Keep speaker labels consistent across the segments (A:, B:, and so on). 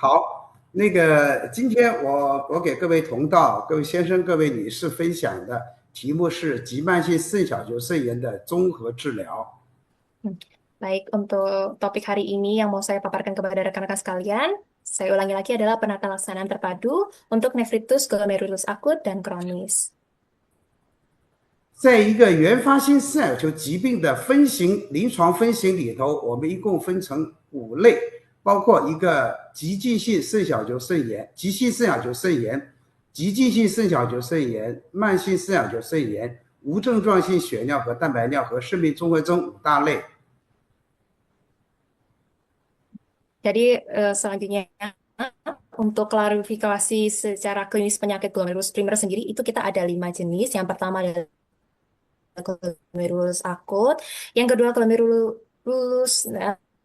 A: 好，今天我给各位同道、各位先生、各位女士分享的题目是急慢性肾小球肾炎的综合治疗。
B: Hmm. Baik, untuk topik hari ini yang mau saya paparkan kepada rekan-rekan sekalian, saya ulangi lagi adalah penata laksanaan terpadu untuk nefritis glomerulus akut dan kronis.
A: 在一个原发性肾小球疾病的临床分型里头，我们一共分成5类，包括一个急性性肾小球肾炎、急性肾小球肾炎、急进性肾小球肾炎、慢性肾小球肾炎、无症状性血尿和蛋白尿和肾病综合征5大类。
B: Jadi selanjutnya untuk klarifikasi secara klinis penyakit glomerulus primer sendiri itu kita ada 5 jenis. Yang pertama adalah glomerulus akut, yang kedua glomerulus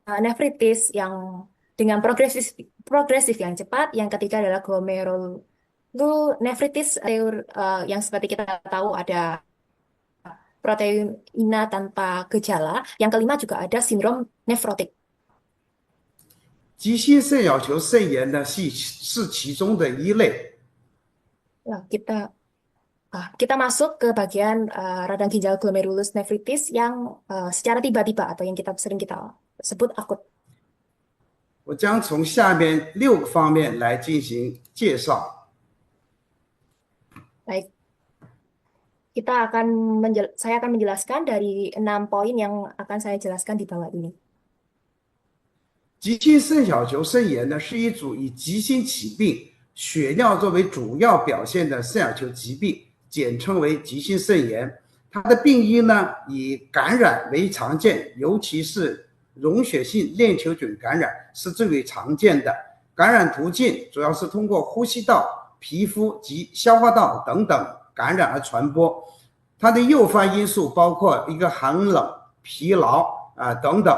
B: nefritis yang dengan progresif yang cepat, yang ketiga adalah glomerulonefritis yang seperti kita tahu ada proteina tanpa gejala. Yang kelima juga ada sindrom nefrotik.
A: 急性肾小球肾炎呢是其中的一类。
B: Nah, kita masuk ke bagian radang ginjal glomerulus nefritis yang secara tiba-tiba atau yang sering kita sebut akut.
A: 我将从下面6个方面来进行介绍。
B: Baik, saya akan menjelaskan dari 6 poin yang akan saya jelaskan di bawah ini.
A: 急性肾小球肾炎呢是一组以急性起病、血尿作为主要表现的肾小球疾病，简称为急性肾炎。它的病因呢以感染为常见，尤其是溶血性链球菌感染是最为常见的。感染途径主要是通过呼吸道、皮肤及消化道等等感染而传播。它的诱发因素包括一个寒冷、疲劳等等。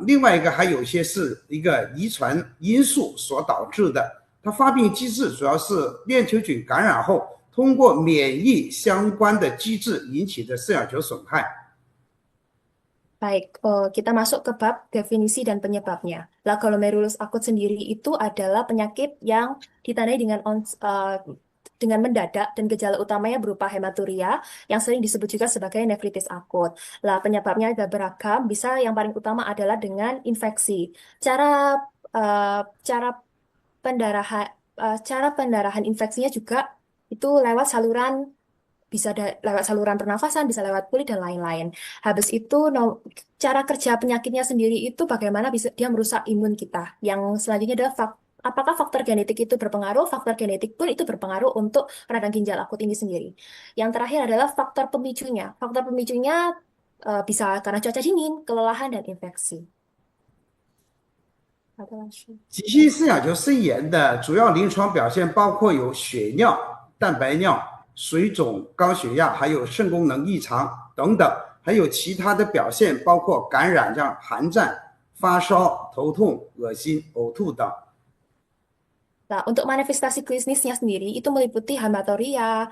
A: 另外一个还有一些是一个遗传因素所导致的，它发病机制主要是链球菌感染后，通过免疫相关的机制引起的肾小球损害。
B: Baik, kita masuk ke bab definisi dan penyebabnya. La glomerulus akut sendiri itu adalah penyakit yang ditandai dengan mendadak dan gejala utamanya berupa hematuria yang sering disebut juga sebagai nefritis akut. Lah, penyebabnya ada beragam. Bisa yang paling utama adalah dengan infeksi. Cara pendarahan cara pendarahan infeksinya juga itu lewat lewat saluran pernafasan, bisa lewat kulit dan lain-lain. Habis itu cara kerja penyakitnya sendiri itu bagaimana bisa dia merusak imun kita. Yang selanjutnya adalah apakah faktor genetik itu berpengaruh? Faktor genetik pun itu berpengaruh untuk radang ginjal akut ini sendiri. Yang terakhir adalah faktor pemicunya. Faktor pemicunya bisa karena cuaca dingin, kelelahan, dan infeksi.
A: 急性肾小球肾炎的主要临床表现包括有血尿、蛋白尿、水肿、高血压，还有肾功能异常等等，还有其他的表现包括感染，像寒战、发烧、头痛、恶心、呕吐等。
B: Nah, untuk manifestasi klinisnya sendiri itu meliputi hematuria,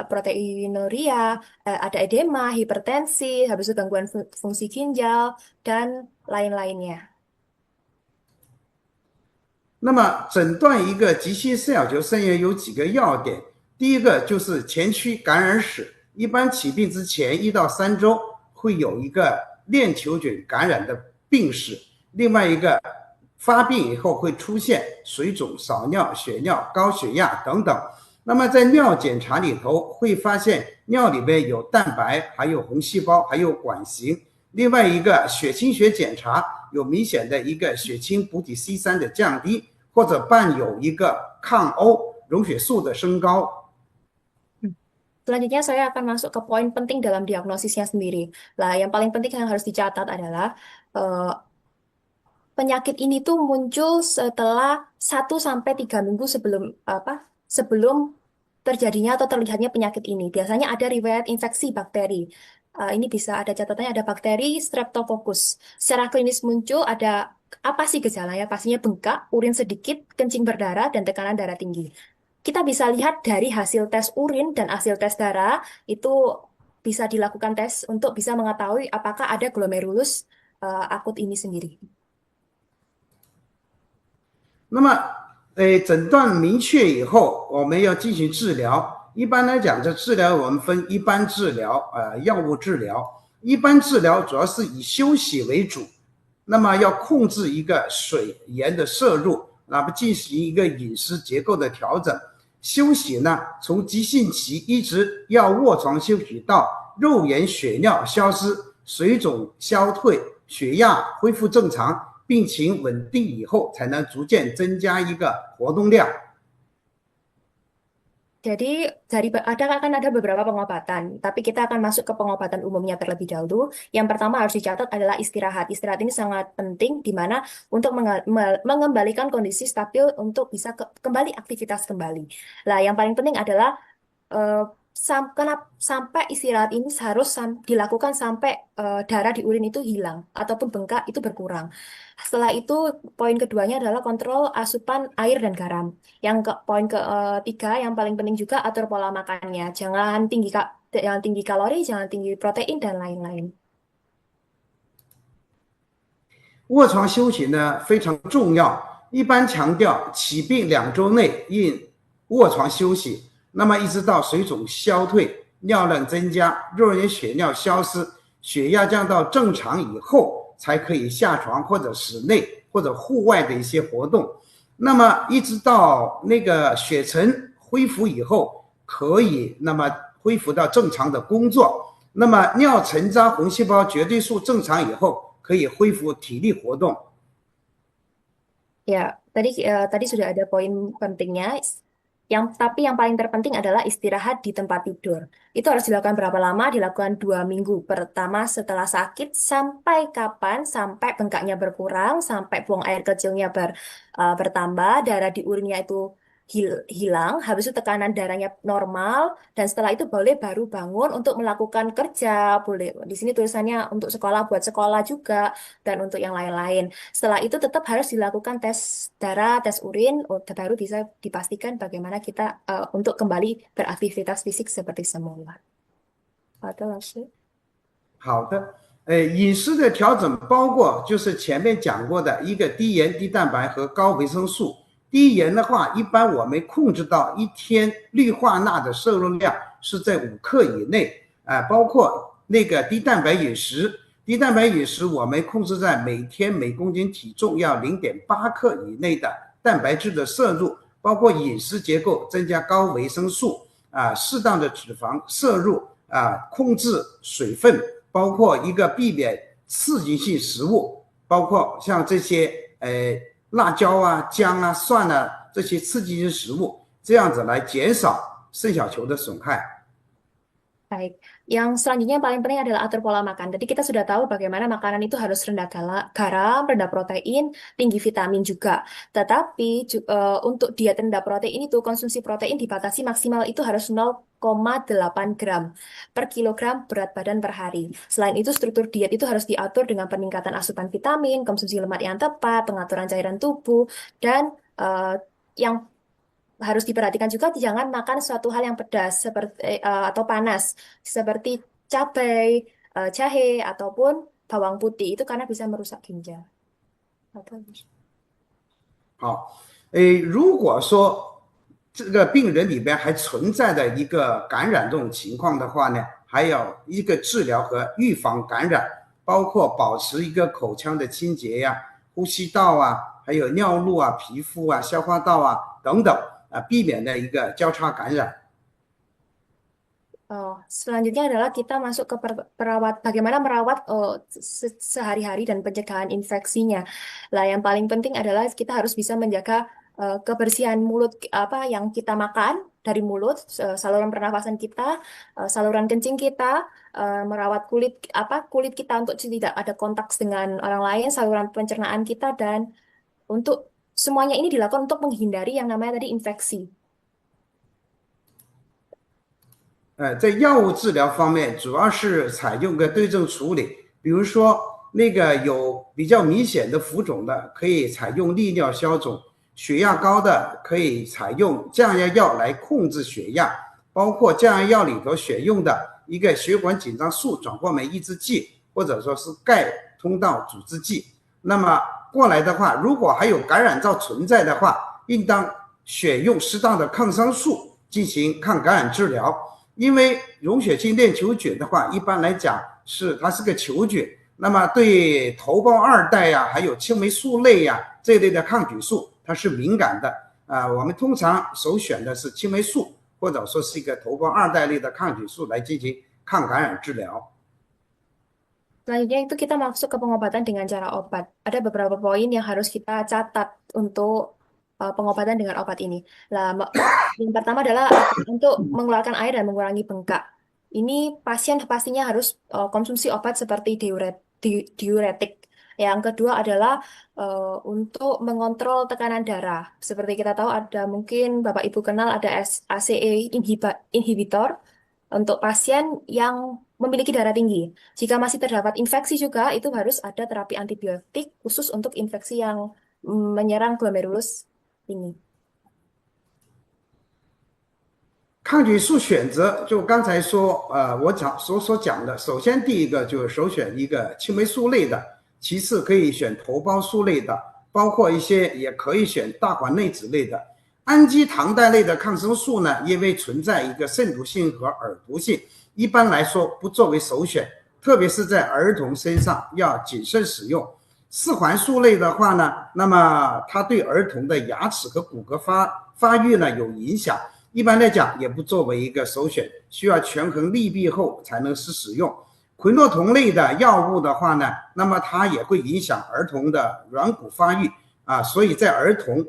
B: proteinuria, ada edema, hipertensi, habis itu gangguan fungsi ginjal, dan lain-lainnya.
A: 那么诊断一个急性肾小球肾炎有几个要点，第一个就是前驱感染史，一般起病之前1到3周会有一个链球菌感染的病史，另外一个发病以后会出现水肿、少尿、血尿、高血压等等。那么在尿检查里头会发现尿里面有蛋白，还有红细胞，还有管型。另外一个血清学检查有明显的一个血清补体 C3 的降低，或者伴有一个抗欧溶血素的升高。
B: Selanjutnya saya akan masuk ke poin penting dalam diagnosisnya sendiri. Lah, yang paling penting yang harus dicatat adalah eh, penyakit ini tuh muncul setelah 1 sampai 3 minggu sebelum terjadinya atau terlihatnya penyakit ini. Biasanya ada riwayat infeksi bakteri. Ini bisa ada catatannya ada bakteri Streptococcus. Secara klinis muncul ada apa sih gejalanya? Pastinya bengkak, urin sedikit, kencing berdarah, dan tekanan darah tinggi. Kita bisa lihat dari hasil tes urin dan hasil tes darah itu bisa dilakukan tes untuk bisa mengetahui apakah ada glomerulus akut ini sendiri.
A: 那么，诊断明确以后，我们要进行治疗。一般来讲，这治疗我们分一般治疗、药物治疗。一般治疗主要是以休息为主，那么要控制一个水盐的摄入，那么进行一个饮食结构的调整。休息呢，从急性期一直要卧床休息到肉盐血尿消失，水肿消退，血压恢复正常，病情稳定以后，才能逐渐增加一个活动量。
B: Jadi akan ada beberapa pengobatan, tapi kita akan masuk ke pengobatan umumnya terlebih dahulu. Yang pertama harus dicatat adalah istirahat. Istirahat ini sangat penting di mana untuk mengembalikan kondisi stabil untuk bisa kembali aktivitas kembali. Lah, yang paling penting adalah sampai istirahat ini harus dilakukan sampai darah di urin itu hilang ataupun bengkak itu berkurang. Setelah itu poin keduanya adalah kontrol asupan air dan garam. Poin ketiga yang paling penting juga atur pola makannya. Jangan tinggi kalori, jangan tinggi protein dan lain-lain.
A: 卧床休息呢非常重要，一般强调起病2周内应卧床休息。那么一直到水肿消退、尿量增加、肉盐血尿消失、血压降到正常以后，才可以下床或者室内或者户外的一些活动。那么一直到那个血沉恢复以后，可以那么恢复到正常的工作。那么尿沉渣红细胞绝对数正常以后，可以恢复体力活动。
B: Ya, tadi sudah ada poin pentingnya. Tapi yang paling terpenting adalah istirahat di tempat tidur. Itu harus dilakukan berapa lama? Dilakukan 2 minggu. Pertama setelah sakit, sampai kapan? Sampai bengkaknya berkurang, sampai buang air kecilnya bertambah, darah di urinnya itu hilang, habis itu tekanan darahnya normal, dan setelah itu boleh baru bangun untuk melakukan kerja, boleh di sini tulisannya untuk sekolah, buat sekolah juga, dan untuk yang lain-lain. Setelah itu tetap harus dilakukan tes darah, tes urin, baru bisa dipastikan bagaimana kita untuk kembali beraktivitas fisik seperti semula. 好的，老师。
A: 好的，饮食的调整包括就是前面讲过的一个低盐、低蛋白和高维生素。低盐的话，一般我们控制到一天氯化钠的摄入量是在5克以内，包括那个低蛋白饮食，低蛋白饮食我们控制在每天每公斤体重要0.8克以内的蛋白质的摄入，包括饮食结构增加高维生素，适当的脂肪摄入，控制水分，包括一个避免刺激性食物，包括像这些辣椒啊、姜啊、蒜啊这些刺激性食物，这样子来减少肾小球的损害。
B: Baik, yang selanjutnya yang paling penting adalah atur pola makan. Jadi kita sudah tahu bagaimana makanan itu harus rendah garam, rendah protein, tinggi vitamin juga. Tetapi untuk diet rendah protein itu konsumsi protein dibatasi maksimal itu harus 0,8 gram per kilogram berat badan per hari. Selain itu struktur diet itu harus diatur dengan peningkatan asupan vitamin, konsumsi lemak yang tepat, pengaturan cairan tubuh, dan yang harus diperhatikan juga jangan makan suatu hal yang pedas seperti atau panas seperti cabai, jahe ataupun bawang putih itu karena bisa merusak ginjal.
A: 好，如果说这个病人里边还存在的一个感染这种情况的话呢，还有一个治疗和预防感染，包括保持一个口腔的清洁呀、呼吸道啊，还有尿路啊、皮肤啊、消化道啊等等。避免的一个交叉感染。
B: Selanjutnya adalah kita masuk ke bagaimana merawat sehari-hari dan pencegahan infeksinya. Lah, yang paling penting adalah kita harus bisa menjaga kebersihan mulut yang kita makan dari mulut, saluran pernafasan kita, saluran kencing kita, merawat kulit kita untuk tidak ada kontak dengan orang lain, saluran pencernaan kita, dan untuk semuanya ini dilakukan untuk menghindari yang namanya tadi infeksi.
A: 在药物治疗方面，主要是采用个对症处理，比如说那个有比较明显的浮肿的，可以采用利尿消肿；血压高的可以采用降压药来控制血压，包括降压药里头选用的一个血管紧张素转换酶抑制剂，或者说是钙通道阻滞剂。那么过来的话，如果还有感染灶存在的话，应当选用适当的抗生素进行抗感染治疗。因为溶血性链球菌的话，一般来讲它是个球菌，那么对头孢二代呀，还有青霉素类呀这一类的抗菌素，它是敏感的我们通常首选的是青霉素，或者说是一个头孢二代类的抗菌素来进行抗感染治疗。
B: Selanjutnya itu kita masuk ke pengobatan dengan cara obat. Ada beberapa poin yang harus kita catat untuk pengobatan dengan obat ini. Lah, yang pertama adalah untuk mengeluarkan air dan mengurangi bengkak. Ini pasien pastinya harus konsumsi obat seperti diuretik. Yang kedua adalah untuk mengontrol tekanan darah. Seperti kita tahu ada mungkin Bapak Ibu kenal ada ACE inhibitor untuk pasien yang memiliki darah tinggi. Jika masih terdapat infeksi juga, itu harus ada terapi antibiotik khusus untuk infeksi yang menyerang glomerulus ini.
A: 抗菌素选择就刚才说，我所讲的，首先第一个就是首选一个青霉素类的，其次可以选头孢素类的，包括一些也可以选大环内酯类的。氨基糖代类的抗生素呢，因为存在一个肾毒性和耳毒性，一般来说不作为首选，特别是在儿童身上要谨慎使用。四环素类的话呢，那么它对儿童的牙齿和骨骼发育呢有影响。一般来讲也不作为一个首选，需要权衡利弊后才能使用。喹诺酮类的药物的话呢，那么它也会影响儿童的软骨发育所以在儿童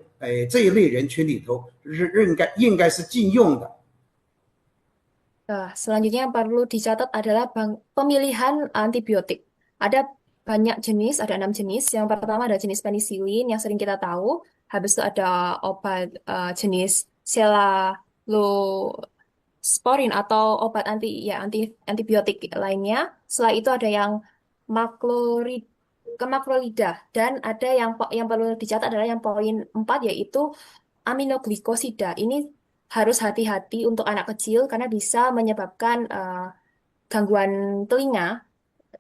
A: 这一类人群里头应该是禁用的。
B: Selanjutnya yang perlu dicatat adalah pemilihan antibiotik. Ada banyak jenis, ada 6 jenis. Yang pertama ada jenis penisilin yang sering kita tahu. Habis itu ada obat jenis cephalosporin atau obat antibiotik lainnya. Setelah itu ada yang makrolida dan ada yang perlu dicatat adalah yang poin 4 yaitu aminoglikosida. Ini harus hati-hati untuk anak kecil karena bisa menyebabkan gangguan telinga.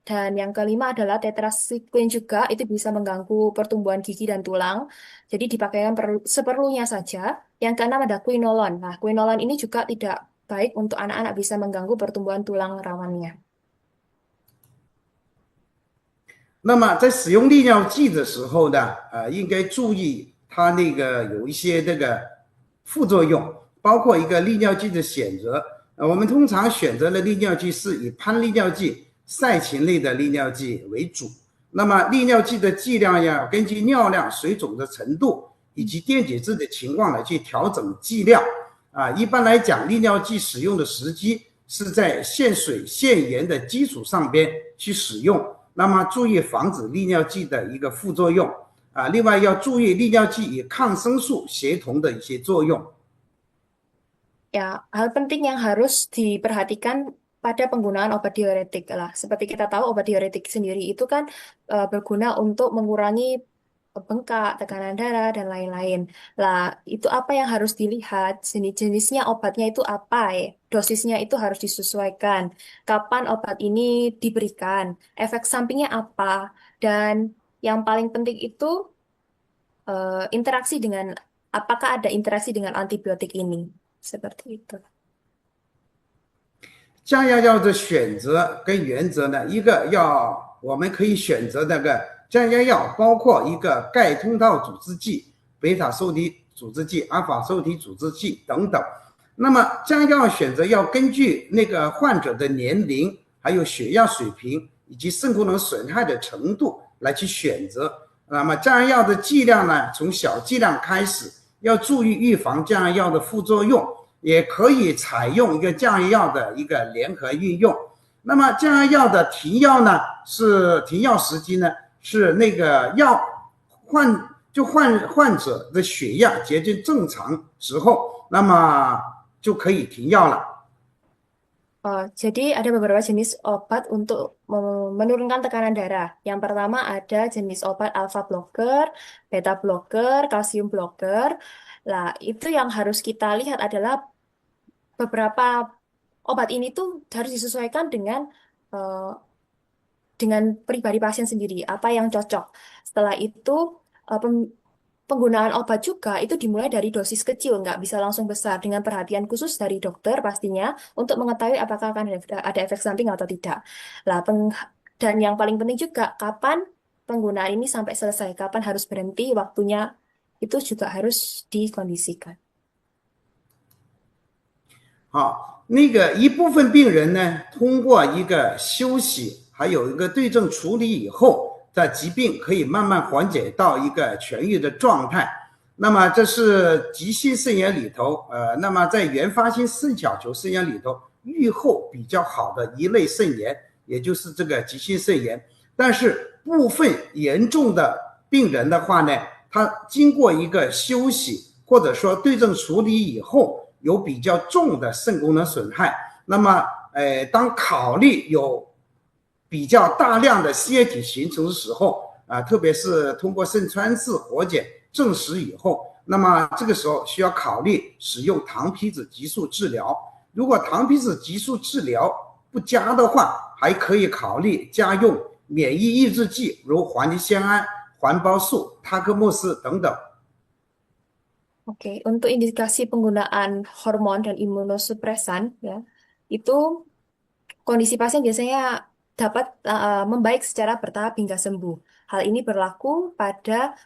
B: Dan yang kelima adalah tetracycline juga, itu bisa mengganggu pertumbuhan gigi dan tulang. Jadi dipakaikan seperlunya saja. Yang keenam ada quinolon. Nah, quinolon ini juga tidak baik untuk anak-anak, bisa mengganggu pertumbuhan tulang rawannya.
A: 那么在使用利尿剂的时候呢，应该注意它那个有一些这个副作用，包括一个利尿剂的选择。我们通常选择的利尿剂是以泮利尿剂、噻嗪类的利尿剂为主。那么利尿剂的剂量要根据尿量、水肿的程度以及电解质的情况来去调整剂量一般来讲，利尿剂使用的时机是在限水限盐的基础上边去使用。那么注意防止利尿剂的一个副作用另外要注意利尿剂与抗生素协同的一些作用。
B: Ya, hal penting yang harus diperhatikan pada penggunaan obat diuretik lah. Seperti kita tahu obat diuretik sendiri itu kan berguna untuk mengurangi bengkak, tekanan darah, dan lain-lain. Lah, itu apa yang harus dilihat? Jenis-jenisnya obatnya itu apa ya? Dosisnya itu harus disesuaikan. Kapan obat ini diberikan? Efek sampingnya apa? Dan yang paling penting itu interaksi dengan, apakah ada interaksi dengan antibiotik ini? Seperti itu.
A: 降压药的选择跟原则呢，一个我们可以选择那个降压药，包括一个钙通道阻滞剂、贝塔受体阻滞剂、阿尔法受体阻滞剂等等。那么降压药选择要根据那个患者的年龄、还有血压水平以及肾功能损害的程度来去选择。那么降压药的剂量呢，从小剂量开始，要注意预防降压药的副作用。也可以采用一个降压药的一个联合运用。那么降压药的停药呢，是停药时机呢，是那个患者的血压接近正常时候，那么就可以停药了。
B: Jadi ada beberapa jenis obat untuk menurunkan tekanan darah. Yang pertama ada jenis obat alpha blocker, beta blocker, kalsium blocker. Lah, itu yang harus kita lihat adalah beberapa obat ini tuh harus disesuaikan dengan dengan pribadi pasien sendiri, apa yang cocok. Setelah itu penggunaan obat juga itu dimulai dari dosis kecil, nggak bisa langsung besar, dengan perhatian khusus dari dokter pastinya untuk mengetahui apakah akan ada efek samping atau tidak. Lah, dan yang paling penting juga kapan penggunaan ini sampai selesai, kapan harus berhenti, waktunya itu juga harus dikondisikan.
A: 好，那个一部分病人呢，通过一个休息，还有一个对症处理以后，在疾病可以慢慢缓解到一个痊愈的状态。那么这是急性肾炎里头，那么在原发性肾小球肾炎里头，预后比较好的一类肾炎，也就是这个急性肾炎。但是部分严重的病人的话呢，他经过一个休息或者说对症处理以后，有比较重的肾功能损害，那么当考虑有比较大量的血体形成的时候特别是通过肾穿刺活检证实以后，那么这个时候需要考虑使用糖皮质激素治疗。如果糖皮质激素治疗不佳的话，还可以考虑加用免疫抑制剂，如环利酰胺、环孢素、他克莫司等等。
B: Oke, untuk indikasi penggunaan hormon dan imunosupresan, ya, itu kondisi pasien biasanya dapat membaik secara bertahap hingga sembuh. Hal ini berlaku pada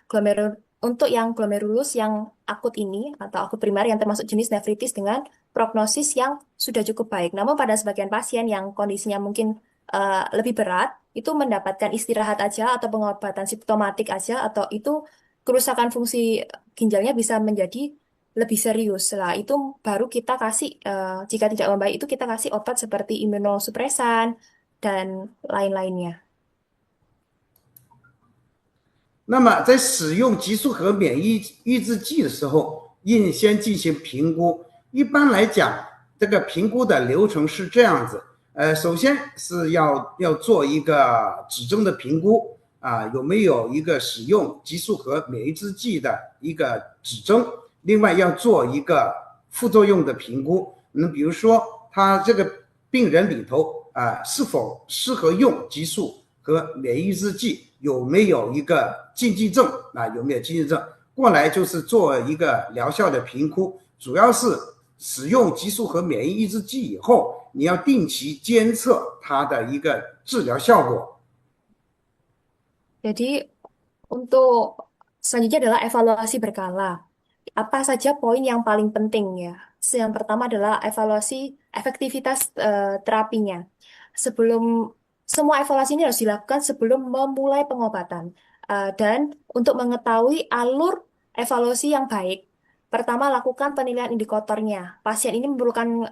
B: untuk yang glomerulus yang akut ini atau akut primer yang termasuk jenis nefritis dengan prognosis yang sudah cukup baik. Namun pada sebagian pasien yang kondisinya mungkin lebih berat, itu mendapatkan istirahat aja atau pengobatan simptomatik aja atau itu kerusakan fungsi ginjalnya bisa menjadi lebih serius. Lah, itu baru kita kasih, jika tidak membaik, itu kita kasih obat seperti imunosupresan dan lain-lainnya.
A: 那么在使用激素和免疫抑制剂的时候，应先进行评估。一般来讲，这个评估的流程是这样子：首先是要做一个指征的评估有没有一个使用激素和免疫抑制剂的一个指征。另外要做一个副作用的评估。比如说他这个病人里头是否适合用激素和免疫抑制剂，有没有一个禁忌症有没有禁忌症？过来就是做一个疗效的评估，主要是使用激素和免疫抑制剂以后，你要定期监测它的一个治疗效果。
B: Jadi, untuk selanjutnya adalah evaluasi berkala. Apa saja poin yang paling penting ya? Yang pertama adalah evaluasi efektivitas terapinya. Sebelum semua evaluasi ini harus dilakukan sebelum memulai pengobatan. Dan untuk mengetahui alur evaluasi yang baik, pertama lakukan penilaian indikatornya. Pasien ini memerlukan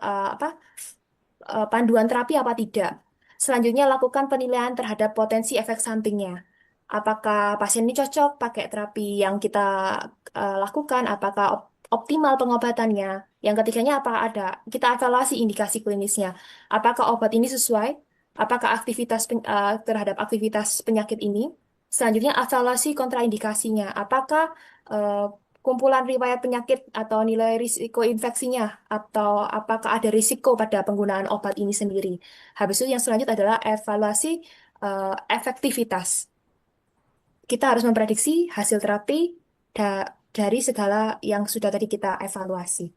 B: panduan terapi apa tidak. Selanjutnya lakukan penilaian terhadap potensi efek sampingnya. Apakah pasien ini cocok pakai terapi yang kita lakukan, apakah optimal pengobatannya. Yang ketiganya apakah kita evaluasi indikasi klinisnya. Apakah obat ini sesuai, apakah terhadap aktivitas penyakit ini. Selanjutnya evaluasi kontraindikasinya. Apakah eh, kumpulan riwayat penyakit atau nilai risiko infeksinya, atau apakah ada risiko pada penggunaan obat ini sendiri. Habis itu yang selanjutnya adalah evaluasi efektivitas. Kita harus memprediksi hasil terapi dari segala yang sudah tadi kita evaluasi.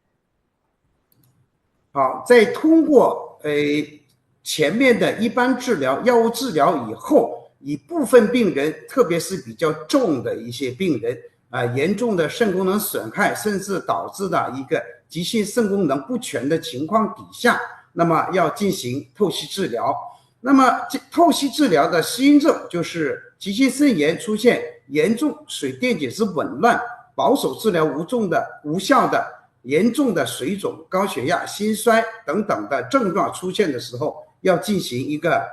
A: 好，在通过前面的一般治疗、药物治疗以后，以部分病人，特别是比较重的一些病人严重的肾功能损害，甚至导致的一个急性肾功能不全的情况底下，那么要进行透析治疗。那么透析治疗的适应症就是急性肾炎出现严重水电解质紊乱、保守治疗无效的严重的水肿、高血压、心衰等等的症状出现的时候，要进行一个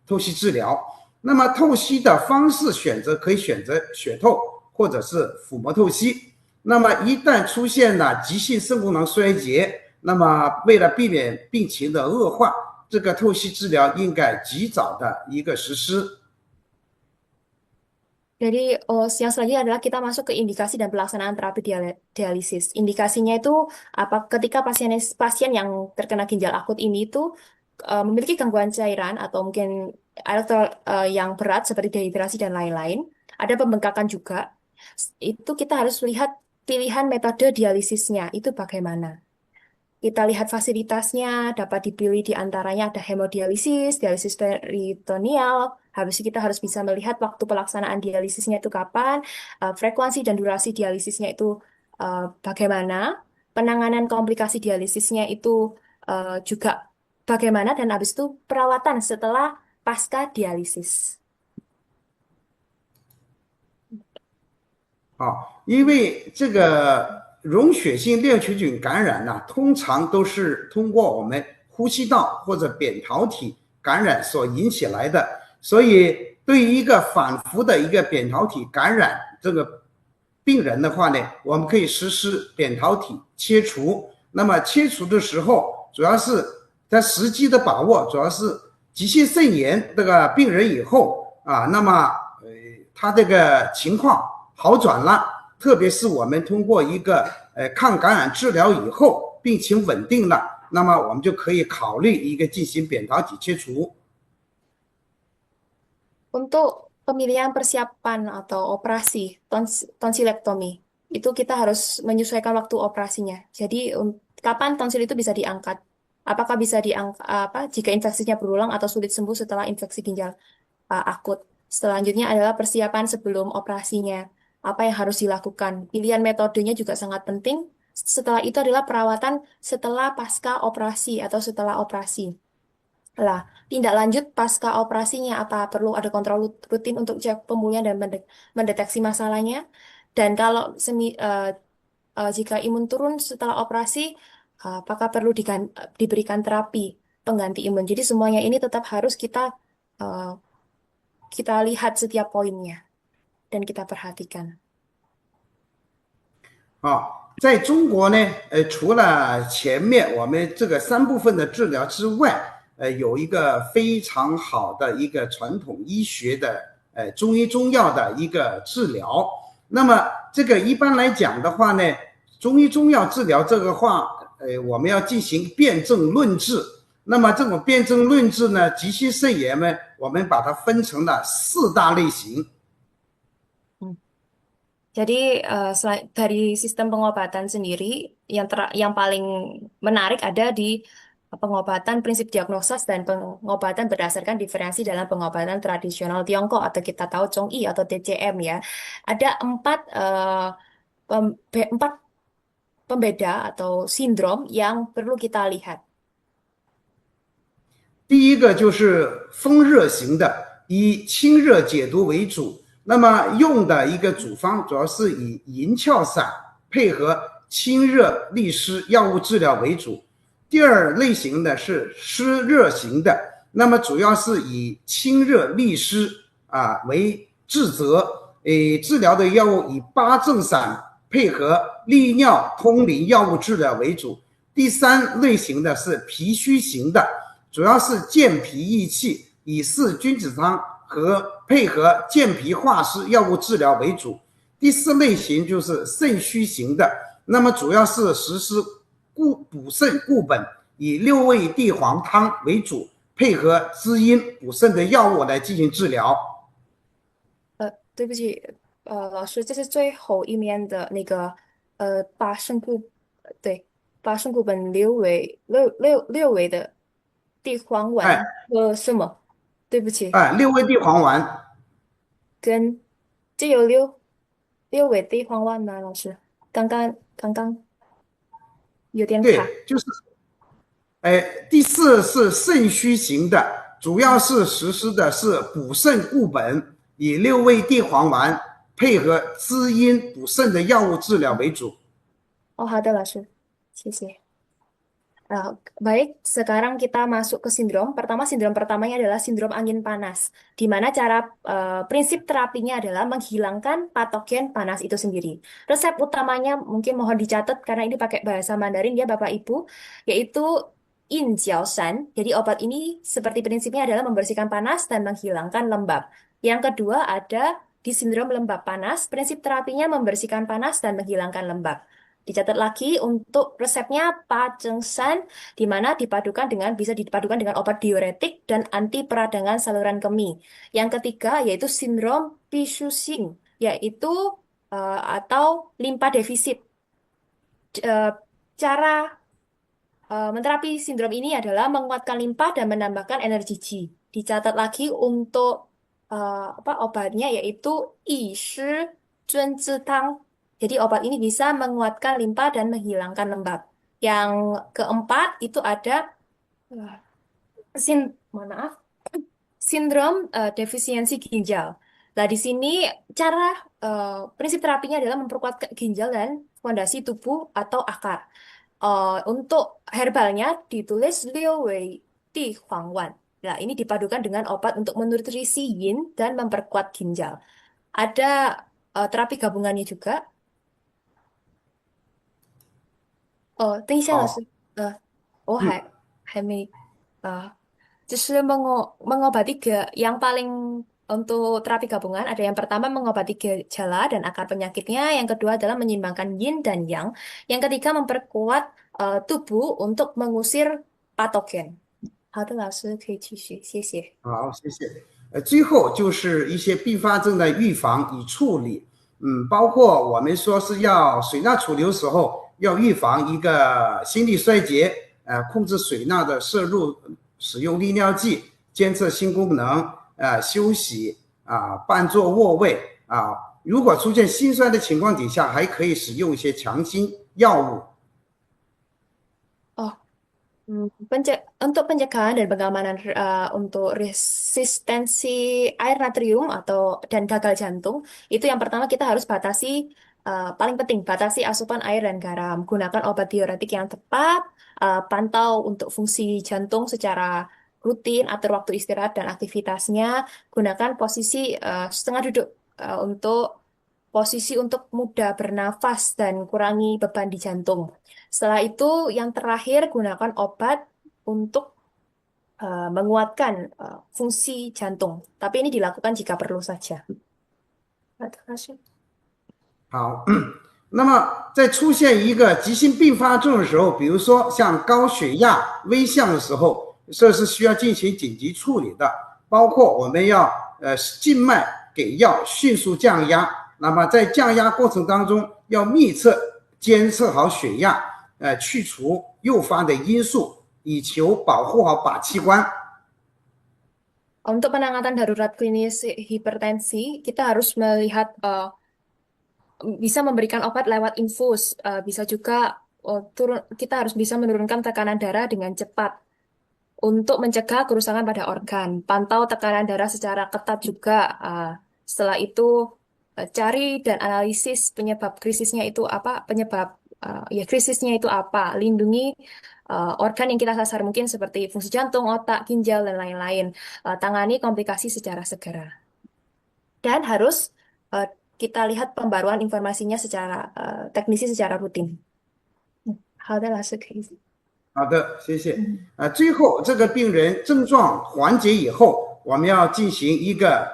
A: 透析治疗。那么透析的方式可以选择血透或者是腹膜透析。那么一旦出现了急性肾功能衰竭，那么为了避免病情的恶化，这个透析治疗应该及早的一个实施。
B: Jadi, yang selanjutnya adalah kita masuk ke indikasi dan pelaksanaan terapi dialisis. Indikasinya itu ketika pasien yang terkena ginjal akut ini itu memiliki gangguan cairan atau mungkin elektrol yang berat seperti dehidrasi dan lain-lain. Ada pembengkakan juga. Itu kita harus lihat pilihan metode dialisisnya itu bagaimana. Kita lihat fasilitasnya, dapat dipilih di antaranya ada hemodialisis, dialisis peritoneal. Habis itu kita harus bisa melihat waktu pelaksanaan dialisisnya itu kapan, frekuensi dan durasi dialisisnya itu bagaimana, penanganan komplikasi dialisisnya itu juga bagaimana, dan habis itu perawatan setelah pasca dialisis.
A: 因为这个溶血性链球菌感染呢，通常都是通过我们呼吸道或者扁桃体感染所引起来的，所以对于一个反复的一个扁桃体感染这个病人的话呢，我们可以实施扁桃体切除。那么切除的时候，主要是在时机的把握，主要是急性肾炎这个病人以后啊，那么他这个情况好转了，特别是我们通过一个抗感染治疗以后，病情稳定了，那么我们就可以考虑一个进行扁桃体切除。
B: Untuk pemilihan persiapan atau operasi tonsilektomi, itu kita harus menyesuaikan waktu operasinya. Jadi, kapan tonsil itu bisa diangkat? Apakah bisa diangkat apa jika infeksinya berulang atau sulit sembuh setelah infeksi ginjal akut? Selanjutnya adalah persiapan sebelum operasinya. Apa yang harus dilakukan? Pilihan metodenya juga sangat penting. Setelah itu adalah perawatan setelah pasca operasi atau setelah operasi. Lah, tindak lanjut pasca operasinya apa perlu ada kontrol rutin untuk cek pemulihan dan mendeteksi masalahnya. Dan kalau jika imun turun setelah operasi, apakah perlu diberikan terapi pengganti imun. Jadi semuanya ini tetap harus uh, kita lihat setiap poinnya dan kita perhatikan.
A: 在中国呢，除了前面我们这个三部分的治疗之外，有一个非常好的一个传统医学的，中医中药的一个治疗。那么这个一般来讲的话呢，中医中药治疗这个话，我们要进行辨证论治。那么这种辨证论治呢，急性肾炎呢，我们把它分成了四大类型。
B: Jadi dari sistem pengobatan sendiri yang paling menarik ada di pengobatan prinsip diagnosis dan pengobatan berdasarkan diferensi dalam pengobatan tradisional Tiongkok atau kita tahu Zhongyi atau TCM ya. Ada empat pembeda atau sindrom yang perlu kita lihat.
A: 第一个就是风热型的，以清热解毒为主。那么用的一个主方主要是以银翘散配合清热利湿药物治疗为主。第二类型呢是湿热型的，那么主要是以清热利湿为治则，治疗的药物以八正散配合利尿通淋药物治疗为主。第三类型的是脾虚型的，主要是健脾益气，以四君子汤和配合健脾化湿药物治疗为主。第四类型就是肾虚型的，那么主要是实施补肾固本，以六味地黄汤为主，配合滋阴补肾的药物来进行治疗。
B: 对不起，老师，这是最后一面的那个八胜固，对，八胜固本六味的地黄丸和什么？对不起，
A: 六味地黄丸
B: 跟这有六味地黄丸吗？老师，刚刚有点卡。
A: 对，就是第四是肾虚型的，主要是实施的是补肾固本，以六味地黄丸配合滋阴补肾的药物治疗为主。
B: 哦，好的，老师，谢谢。Baik, sekarang kita masuk ke sindrom. Sindrom pertamanya adalah sindrom angin panas, di mana prinsip terapinya adalah menghilangkan patogen panas itu sendiri. Resep utamanya mungkin mohon dicatat karena ini pakai bahasa Mandarin ya Bapak Ibu, yaitu Injiaoshan. Jadi obat ini seperti prinsipnya adalah membersihkan panas dan menghilangkan lembab. Yang kedua ada di sindrom lembab panas, prinsip terapinya membersihkan panas dan menghilangkan lembab. Dicatat lagi untuk resepnya Pacengsan, di mana bisa dipadukan dengan obat diuretik dan anti peradangan saluran kemih. Yang ketiga yaitu sindrom Pisusing, yaitu atau limpa defisit. Cara menterapi sindrom ini adalah menguatkan limpa dan menambahkan energi Qi. Dicatat lagi untuk obatnya yaitu Yi Shi Zun Zhi Tang. Jadi obat ini bisa menguatkan limpa dan menghilangkan lembab. Yang keempat itu ada uh, mohon maaf, sindrom defisiensi ginjal. Nah, di sini cara prinsip terapinya adalah memperkuat ginjal dan fondasi tubuh atau akar. Untuk herbalnya ditulis Liu Wei Di Huang Wan. Nah, ini dipadukan dengan obat untuk menutrisi yin dan memperkuat ginjal. Ada terapi gabungannya juga. Oh, 等一下老师，
A: 嗯，
B: 我还没就是mengobati yang paling untuk terapi gabungan ada yang pertama mengobati gejala dan akar penyakitnya, yang kedua adalah menyeimbangkan yin dan yang ketiga memperkuat tubuh untuk mengusir patogen. 好的，老师可以继续，谢谢。
A: 好，谢谢。最后就是一些并发症的预防与处理，包括我们说是要水钠储留时候要预防一个心力衰竭，控制水钠的摄入，使用利尿剂，监测心功能，休息半坐卧位如果出现心衰的情况底下，还可以使用一些强心药物。
B: Oh, untuk pencegahan dan pengamanan untuk resistensi air natrium dan gagal jantung, itu yang pertama kita harus batasi, paling penting batasi asupan air dan garam. Gunakan obat diuretik yang tepat, pantau untuk fungsi jantung secara rutin, atur waktu istirahat dan aktivitasnya. Gunakan posisi setengah duduk untuk posisi untuk mudah bernafas dan kurangi beban di jantung. Setelah itu, yang terakhir, gunakan obat untuk menguatkan fungsi jantung. Tapi ini dilakukan jika perlu saja. Terima kasih.
A: 好，那么在出现一个急性并发症的时候，比如说像高血压、危象的时候，这是需要进行紧急处理的，包括我们要静脉给药，迅速降压。那么在降压过程当中，要密测监测好血压，去除诱发的因素，以求保护好把器官。
B: Untuk penanganan darurat klinis hipertensi, kita harus melihat bisa memberikan obat lewat infus, bisa juga kita harus bisa menurunkan tekanan darah dengan cepat untuk mencegah kerusakan pada organ. Pantau tekanan darah secara ketat juga. Setelah itu cari dan analisis penyebab krisisnya itu apa, krisisnya itu apa. Lindungi organ yang kita sasar mungkin seperti fungsi jantung, otak, ginjal dan lain-lain. Tangani komplikasi secara segera. Dan harus kita lihat pembaruan informasinya secara teknisi secara rutin. 好的，老师可以。
A: 好的，谢谢。最后这个病人症状缓解以后，我们要进行一个